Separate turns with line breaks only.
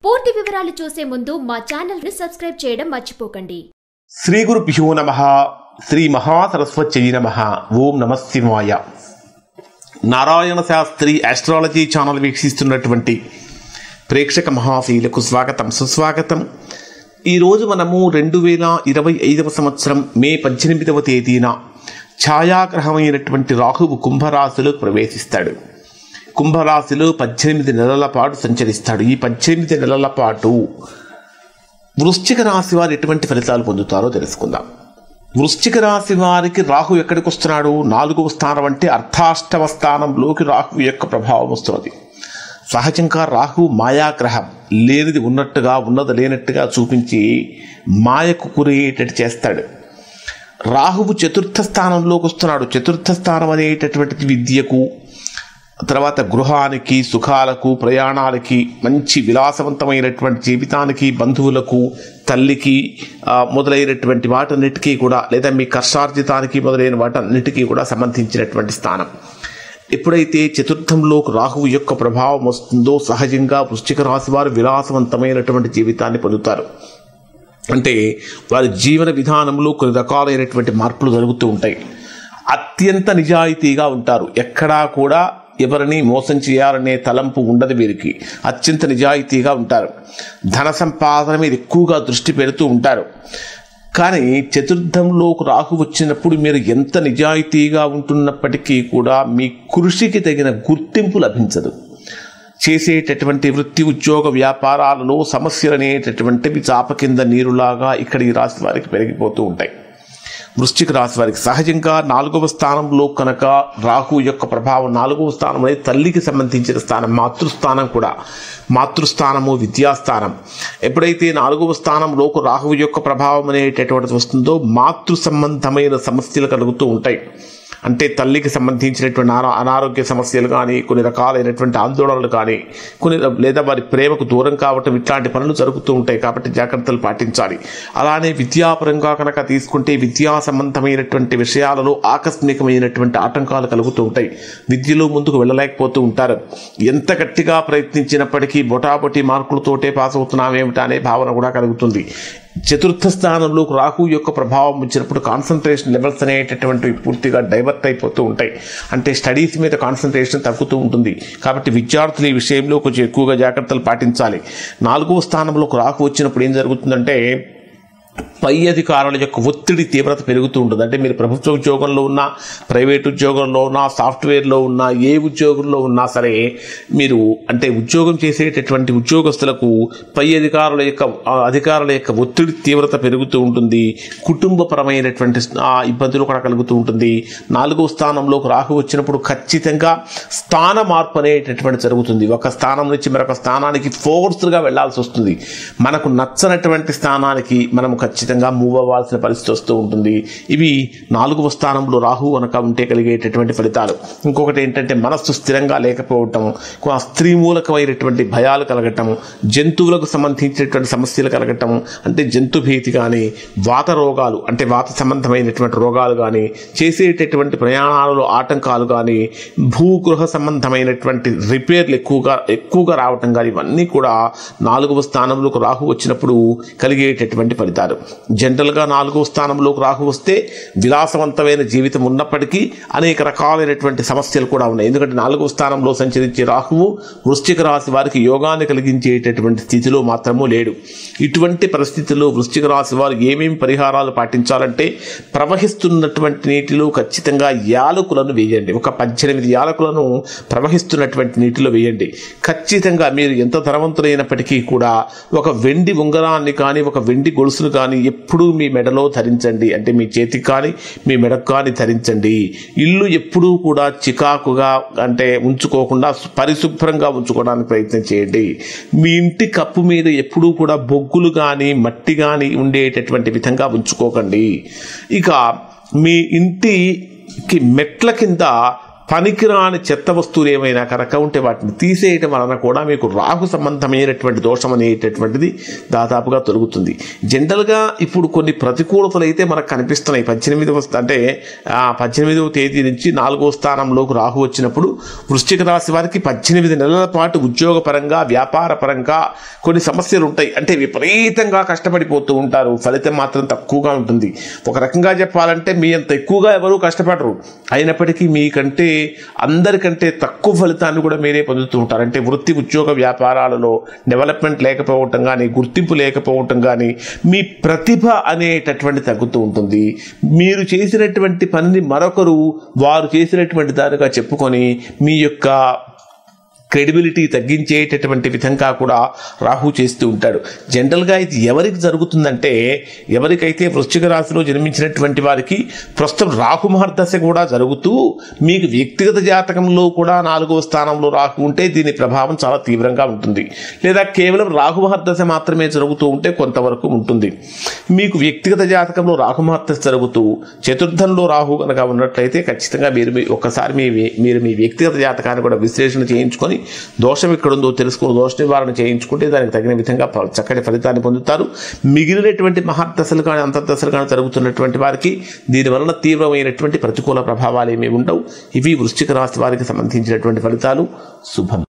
పూర్తి వివరాలు చూసే ముందు మా ఛానల్ ని సబ్స్క్రైబ్ చేయడం మర్చిపోకండి.
శ్రీ గురుభ్యో నమః. శ్రీ మహాసరస్వత్యై నమః. ఓం నమః శివాయ. నారాయణ శాస్త్రి ఆస్ట్రాలజీ ఛానల్ వీక్షిస్తున్నటువంటి ప్రేక్షక మహాశీలకు స్వాగతం, సుస్వాగతం. ఈరోజు మనము 2025 సంవత్సరం మే 18వ తేదీన ఛాయాగ్రహమైనటువంటి రాహువు కుంభరాశిలో ప్రవేశిస్తాడు. కుంభరాశిలో 18 నెలల పాటు సంచరిస్తాడు. ఈ 18 నెలల పాటు వృశ్చిక రాశి వారు ఎటువంటి ఫలితాలు పొందుతారో తెలుసుకుందాం. వృశ్చిక రాశి వారికి రాహు ఎక్కడికి వస్తున్నాడు? 4వ స్థానం, అంటే అర్ధాష్టమ స్థానంలోకి రాహు యొక్క ప్రభావం వస్తున్నది. సహజంగా రాహు మాయాగ్రహం, లేనిది ఉన్నట్టుగా ఉన్నది లేనట్టుగా చూపించి మాయకు గురయ్యేటట్టు చేస్తాడు. రాహువు చతుర్థ స్థానంలోకి వస్తున్నాడు. చతుర్థ స్థానం అనేటటువంటిది విద్యకు, తర్వాత గృహానికి, సుఖాలకు, ప్రయాణాలకి, మంచి విలాసవంతమైనటువంటి జీవితానికి, బంధువులకు, తల్లికి మొదలైనటువంటి వాటన్నిటికీ కూడా, లేదా మీ కష్టార్జితానికి మొదలైన వాటన్నిటికీ కూడా సంబంధించినటువంటి స్థానం. ఎప్పుడైతే చతుర్థంలోకి రాహువు యొక్క ప్రభావం వస్తుందో సహజంగా వృశ్చిక రాశి వారు విలాసవంతమైనటువంటి జీవితాన్ని పొందుతారు. అంటే వారి జీవన విధానంలో కొన్ని రకాలైనటువంటి మార్పులు జరుగుతూ ఉంటాయి. అత్యంత నిజాయితీగా ఉంటారు. ఎక్కడా కూడా ఎవరిని మోసం చేయాలనే తలంపు ఉండదు వీరికి. అత్యంత నిజాయితీగా ఉంటారు. ధన సంపాదన మీద ఎక్కువగా దృష్టి పెడుతూ ఉంటారు. కానీ చతుర్థంలోకి రాహు వచ్చినప్పుడు మీరు ఎంత నిజాయితీగా ఉంటున్నప్పటికీ కూడా మీ కృషికి తగిన గుర్తింపు లభించదు. చేసేటటువంటి వృత్తి, ఉద్యోగ, వ్యాపారాలలో సమస్యలు అనేటటువంటివి చాప కింద నీరులాగా ఇక్కడ ఈ రాశి వారికి పెరిగిపోతూ ఉంటాయి. వృశ్చిక రాశి వారికి సహజంగా 4వ స్థానంలో కనుక రాహు యొక్క ప్రభావం, 4వ స్థానం అనేది తల్లికి సంబంధించిన స్థానం, మాతృస్థానం కూడా. మాతృస్థానము విద్యాస్థానం. ఎప్పుడైతే 4వ స్థానంలోకి రాహు యొక్క ప్రభావం అనేటటువంటిది వస్తుందో మాతృ సంబంధమైన సమస్యలు కలుగుతూ ఉంటాయి. అంటే తల్లికి సంబంధించినటువంటి అనారోగ్య సమస్యలు కానీ, కొన్ని రకాలైనటువంటి ఆందోళనలు కానీ, లేదా వారి ప్రేమకు దూరం కావటం, ఇట్లాంటి పనులు జరుగుతూ ఉంటాయి. కాబట్టి జాగ్రత్తలు పాటించాలి. అలానే విద్యాపరంగా కనుక తీసుకుంటే విద్యా సంబంధమైనటువంటి విషయాలలో ఆకస్మికమైనటువంటి ఆటంకాలు కలుగుతూ ఉంటాయి. విద్యలో ముందుకు వెళ్ళలేకపోతూ ఉంటారు. ఎంత గట్టిగా ప్రయత్నించినప్పటికీ బొటాబొటి మార్కులతోటే పాస్ అవుతున్నామేమిటా అనే భావన కూడా కలుగుతుంది. చతుర్థ స్థానంలో రాహు యొక్క ప్రభావం వచ్చినప్పుడు కాన్సన్ట్రేషన్ లెవెల్స్ అనేటటువంటివి పూర్తిగా డైవర్ట్ అయిపోతూ ఉంటాయి. అంటే స్టడీస్ మీద కాన్సన్ట్రేషన్ తగ్గుతూ ఉంటుంది. కాబట్టి విద్యార్థులు ఈ విషయంలో కొంచెం ఎక్కువగా జాగ్రత్తలు పాటించాలి. 4వ స్థానంలోకి రాహు వచ్చినప్పుడు ఏం జరుగుతుందంటే పై అధికారుల యొక్క ఒత్తిడి తీవ్రత పెరుగుతూ ఉంటుంది. అంటే మీరు ప్రభుత్వ ఉద్యోగంలో ఉన్నా, ప్రైవేట్ ఉద్యోగంలో ఉన్నా, సాఫ్ట్వేర్లో ఉన్నా, ఏ ఉద్యోగంలో ఉన్నా సరే, మీరు అంటే ఉద్యోగం చేసేటటువంటి ఉద్యోగస్తులకు పై అధికారుల యొక్క ఒత్తిడి తీవ్రత పెరుగుతూ ఉంటుంది. కుటుంబపరమైనటువంటి ఇబ్బందులు కూడా కలుగుతూ ఉంటుంది. 4వ స్థానంలోకి రాహు వచ్చినప్పుడు ఖచ్చితంగా స్థాన మార్పు అనేటటువంటి జరుగుతుంది. ఒక స్థానం నుంచి మరొక స్థానానికి ఫోర్స్గా వెళ్లాల్సి వస్తుంది. మనకు నచ్చనటువంటి స్థానానికి మనం ఖచ్చితంగా మూవ్ అవ్వాల్సిన పరిస్థితి వస్తూ ఉంటుంది. ఇవి 4వ స్థానంలో రాహు కనుక ఉంటే కలిగేటటువంటి ఫలితాలు. ఇంకొకటి ఏంటంటే మనస్సు స్థిరంగా లేకపోవటం, స్త్రీ మూలకమైనటువంటి భయాలు కలగటం, జంతువులకు సంబంధించినటువంటి సమస్యలు కలగటం, అంటే జంతు భీతి కానీ, వాత రోగాలు అంటే వాత సంబంధమైనటువంటి రోగాలు కానీ, చేసేటటువంటి ప్రయాణాలలో ఆటంకాలు కానీ, భూగృహ సంబంధమైనటువంటి రిపేర్లు ఎక్కువగా రావటం కానీ, ఇవన్నీ కూడా 4వ స్థానంలోకి రాహు వచ్చినప్పుడు కలిగేటటువంటి ఫలితాలు. జనరల్గా 4వ స్థానంలోకి రాహు వస్తే విలాసవంతమైన జీవితం ఉన్నప్పటికీ అనేక రకాలైనటువంటి సమస్యలు కూడా ఉన్నాయి. ఎందుకంటే 4వ స్థానంలో సంచరించే రాహువు వృశ్చిక రాశి వారికి యోగాన్ని కలిగించేటటువంటి స్థితిలో మాత్రము లేడు. ఇటువంటి పరిస్థితుల్లో వృశ్చిక రాశి వారు ఏమేమి పరిహారాలు పాటించాలంటే, ప్రవహిస్తున్నటువంటి నీటిలో ఖచ్చితంగా యాలకులను వేయండి. ఒక 18 యాలకులను ప్రవహిస్తున్నటువంటి నీటిలో వేయండి. ఖచ్చితంగా మీరు ఎంత ధనవంతులైనప్పటికీ కూడా ఒక వెండి ఉంగరాన్ని కానీ, ఒక వెండి గొలుసును కానీ ఎప్పుడూ మీ మెడలో ధరించండి. అంటే మీ చేతికి కానీ మీ మెడకు కానీ ధరించండి. ఇల్లు ఎప్పుడూ కూడా చికాకుగా అంటే ఉంచుకోకుండా పరిశుభ్రంగా ఉంచుకోవడానికి ప్రయత్నం చేయండి. మీ ఇంటి కప్పు మీద ఎప్పుడూ కూడా బొగ్గులు కానీ మట్టి కానీ ఉండేటటువంటి విధంగా ఉంచుకోకండి. ఇక మీ ఇంటికి మెట్ల కింద పనికిరాని చెత్త వస్తువులు ఏమైనా కనుక ఉంటే వాటిని తీసేయటం వలన కూడా మీకు రాహు సంబంధమైనటువంటి దోషం అనేటటువంటిది దాదాపుగా తొలగుతుంది. జనరల్గా ఇప్పుడు కొన్ని ప్రతికూలతలు అయితే మనకు కనిపిస్తున్నాయి. 18వ తేదీ నుంచి 4వ స్థానంలోకి రాహు వచ్చినప్పుడు వృశ్చిక రాశి వారికి 18 నెలల పాటు ఉద్యోగపరంగా వ్యాపార పరంగా కొన్ని సమస్యలు ఉంటాయి. అంటే విపరీతంగా కష్టపడిపోతూ ఉంటారు, ఫలితం మాత్రం తక్కువగా ఉంటుంది. ఒక రకంగా చెప్పాలంటే మీ అంత ఎక్కువగా ఎవరూ కష్టపడరు, అయినప్పటికీ మీకంటే అందరికంటే తక్కువ ఫలితాన్ని కూడా మీరే పొందుతూ ఉంటారు. అంటే వృత్తి ఉద్యోగ వ్యాపారాలలో డెవలప్మెంట్ లేకపోవటం కానీ, గుర్తింపు లేకపోవటం కానీ, మీ ప్రతిభ అనేటటువంటి తగ్గుతూ ఉంటుంది. మీరు చేసినటువంటి పనిని మరొకరు వారు చేసినటువంటి దానిగా చెప్పుకొని మీ యొక్క క్రెడిబిలిటీ తగ్గించేటటువంటి విధంగా కూడా రాహు చేస్తూ ఉంటాడు. జనరల్గా ఇది ఎవరికి జరుగుతుందంటే, ఎవరికైతే వృశ్చిక రాశిలో జన్మించినటువంటి వారికి ప్రస్తుతం రాహు మహర్దశ కూడా జరుగుతూ మీకు వ్యక్తిగత జాతకంలో కూడా 4వ స్థానంలో రాహు ఉంటే దీని ప్రభావం చాలా తీవ్రంగా ఉంటుంది. లేదా కేవలం రాహు మహర్దశ మాత్రమే జరుగుతూ ఉంటే కొంతవరకు ఉంటుంది. మీకు వ్యక్తిగత జాతకంలో రాహు మహర్దశ జరుగుతూ చతుర్థంలో రాహు కనుక ఉన్నట్లయితే ఖచ్చితంగా ఒక్కసారి మీరు మీ వ్యక్తిగత జాతకాన్ని కూడా విశ్లేషణ చేయించుకొని దోషం ఎక్కడుందో తెలుసుకుని దోష నివారణ చేయించుకుంటే దానికి తగిన విధంగా చక్కటి ఫలితాన్ని పొందుతారు. మిగిలినటువంటి మహర్దశలు కానీ అంతర్దశలు కానీ జరుగుతున్నటువంటి వారికి దీనివలన తీవ్రమైనటువంటి ప్రతికూల ప్రభావాలు ఏమీ ఉండవు. ఇవి వృశ్చిక రాశి వారికి సంబంధించినటువంటి ఫలితాలు. శుభం.